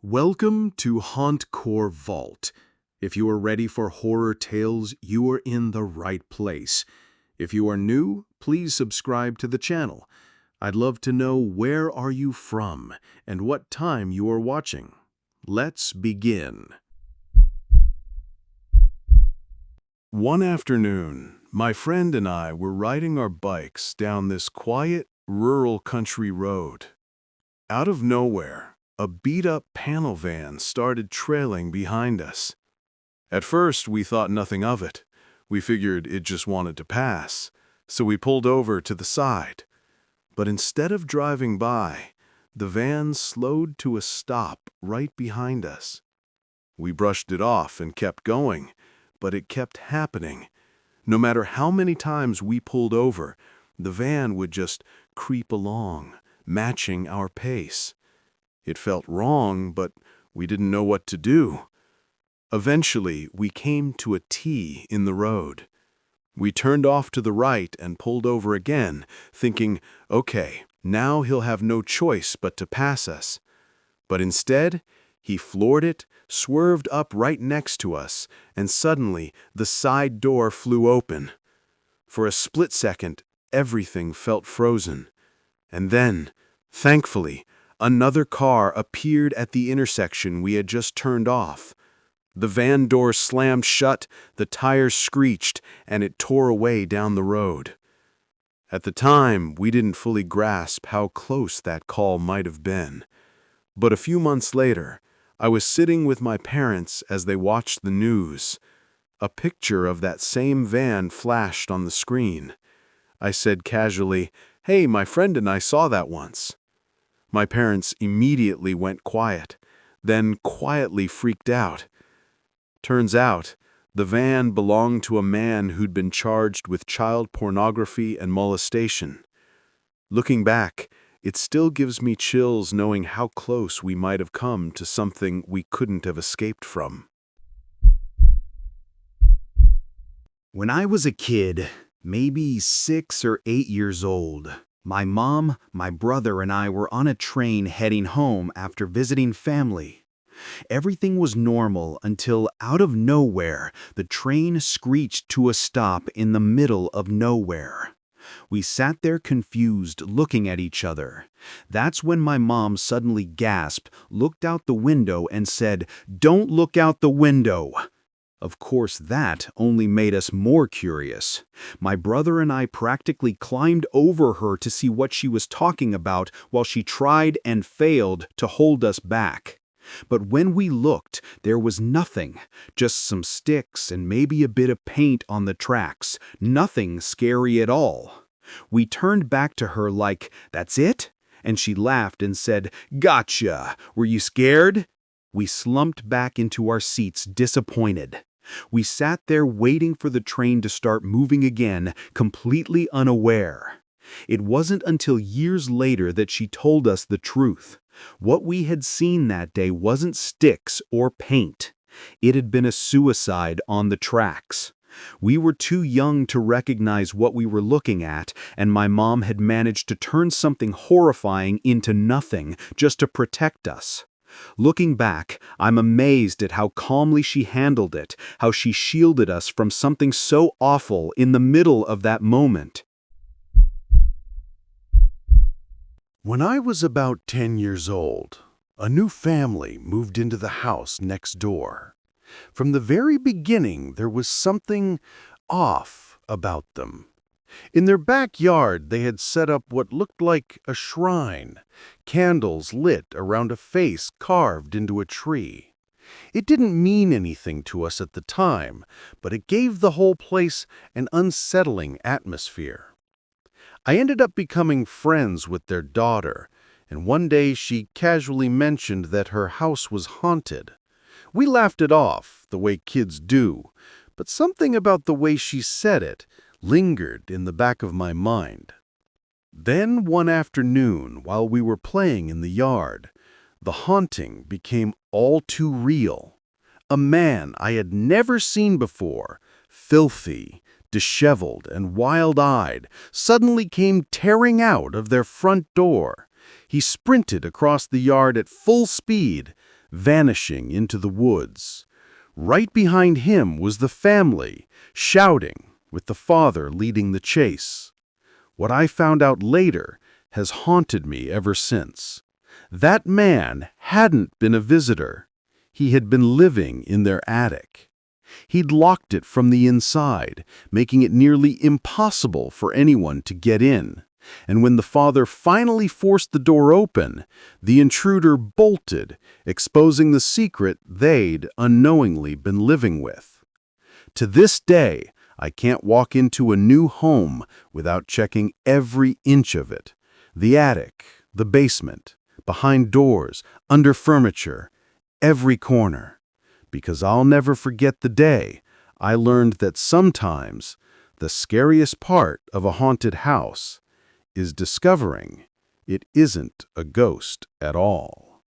Welcome to Hauntcore Vault. If you are ready for horror tales, you are in the right place. If you are new, please subscribe to the channel. I'd love to know where are you from and what time you are watching. Let's begin. One afternoon, my friend and I were riding our bikes down this quiet, rural country road. Out of nowhere, a beat-up panel van started trailing behind us. At first, we thought nothing of it. We figured it just wanted to pass, so we pulled over to the side. But instead of driving by, the van slowed to a stop right behind us. We brushed it off and kept going, but it kept happening. No matter how many times we pulled over, the van would just creep along, matching our pace. It felt wrong, but we didn't know what to do. Eventually, we came to a T in the road. We turned off to the right and pulled over again, thinking, okay, now he'll have no choice but to pass us. But instead, he floored it, swerved up right next to us, and suddenly the side door flew open. For a split second, everything felt frozen. And then, thankfully, another car appeared at the intersection we had just turned off. The van door slammed shut, the tires screeched, and it tore away down the road. At the time, we didn't fully grasp how close that call might have been. But a few months later, I was sitting with my parents as they watched the news. A picture of that same van flashed on the screen. I said casually, "Hey, my friend and I saw that once." My parents immediately went quiet, then quietly freaked out. Turns out, the van belonged to a man who'd been charged with child pornography and molestation. Looking back, it still gives me chills knowing how close we might have come to something we couldn't have escaped from. When I was a kid, maybe 6 or 8 years old, my mom, my brother, and I were on a train heading home after visiting family. Everything was normal until, out of nowhere, the train screeched to a stop in the middle of nowhere. We sat there confused, looking at each other. That's when my mom suddenly gasped, looked out the window, and said, "Don't look out the window." Of course, that only made us more curious. My brother and I practically climbed over her to see what she was talking about while she tried and failed to hold us back. But when we looked, there was nothing, just some sticks and maybe a bit of paint on the tracks. Nothing scary at all. We turned back to her like, "That's it?" And she laughed and said, "Gotcha! Were you scared?" We slumped back into our seats, disappointed. We sat there waiting for the train to start moving again, completely unaware. It wasn't until years later that she told us the truth. What we had seen that day wasn't sticks or paint. It had been a suicide on the tracks. We were too young to recognize what we were looking at, and my mom had managed to turn something horrifying into nothing just to protect us. Looking back, I'm amazed at how calmly she handled it, how she shielded us from something so awful in the middle of that moment. When I was about 10 years old, a new family moved into the house next door. From the very beginning, there was something off about them. In their backyard, they had set up what looked like a shrine, candles lit around a face carved into a tree. It didn't mean anything to us at the time, but it gave the whole place an unsettling atmosphere. I ended up becoming friends with their daughter, and one day she casually mentioned that her house was haunted. We laughed it off, the way kids do, but something about the way she said it lingered in the back of my mind. Then one afternoon, while we were playing in the yard, the haunting became all too real. A man I had never seen before, filthy, disheveled, and wild-eyed, suddenly came tearing out of their front door. He sprinted across the yard at full speed, vanishing into the woods. Right behind him was the family, shouting, with the father leading the chase. What I found out later has haunted me ever since. That man hadn't been a visitor. He had been living in their attic. He'd locked it from the inside, making it nearly impossible for anyone to get in. And when the father finally forced the door open, the intruder bolted, exposing the secret they'd unknowingly been living with. To this day, I can't walk into a new home without checking every inch of it. The attic, the basement, behind doors, under furniture, every corner. Because I'll never forget the day I learned that sometimes the scariest part of a haunted house is discovering it isn't a ghost at all.